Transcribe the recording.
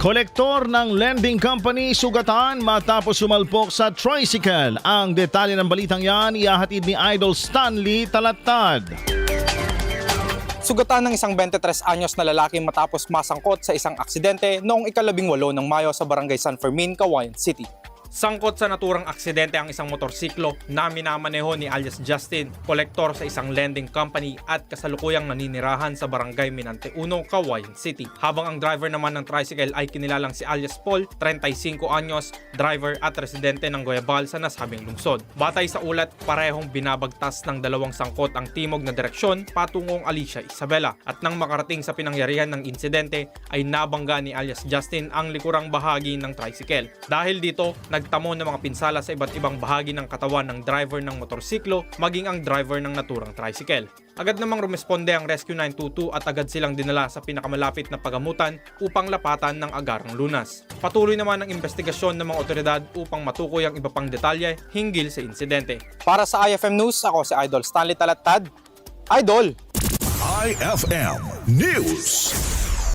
Kolektor ng lending company sugatan matapos sumalpok sa tricycle. Ang detalye ng balitang yan ihahatid ni Idol Stanley Talatad. Sugatan ng isang 23 anyos na lalaki matapos masangkot sa isang aksidente noong ika-18 ng Mayo sa Barangay San Fermin, Cagayan City. Sangkot sa naturang aksidente ang isang motorsiklo na minamaneho ni alias Justin, kolektor sa isang lending company at kasalukuyang naninirahan sa Barangay Minante 1, Cagayan City. Habang ang driver naman ng tricycle ay kinilalang si alias Paul, 35 anyos, driver at residente ng Guayabal sa nasabing lungsod. Batay sa ulat, parehong binabagtas ng dalawang sangkot ang timog na direksyon patungong Alicia Isabela. At nang makarating sa pinangyarihan ng insidente ay nabangga ni alias Justin ang likurang bahagi ng tricycle. Dahil dito, nagtamo ng mga pinsala sa iba't ibang bahagi ng katawan ng driver ng motorsiklo maging ang driver ng naturang tricycle. Agad namang rumesponde ang Rescue 922 at agad silang dinala sa pinakamalapit na pagamutan upang lapatan ng agarang lunas. Patuloy naman ang investigasyon ng mga otoridad upang matukoy ang iba pang detalye hinggil sa insidente. Para sa IFM News, ako si Idol Stanley Talatad. Idol! IFM News.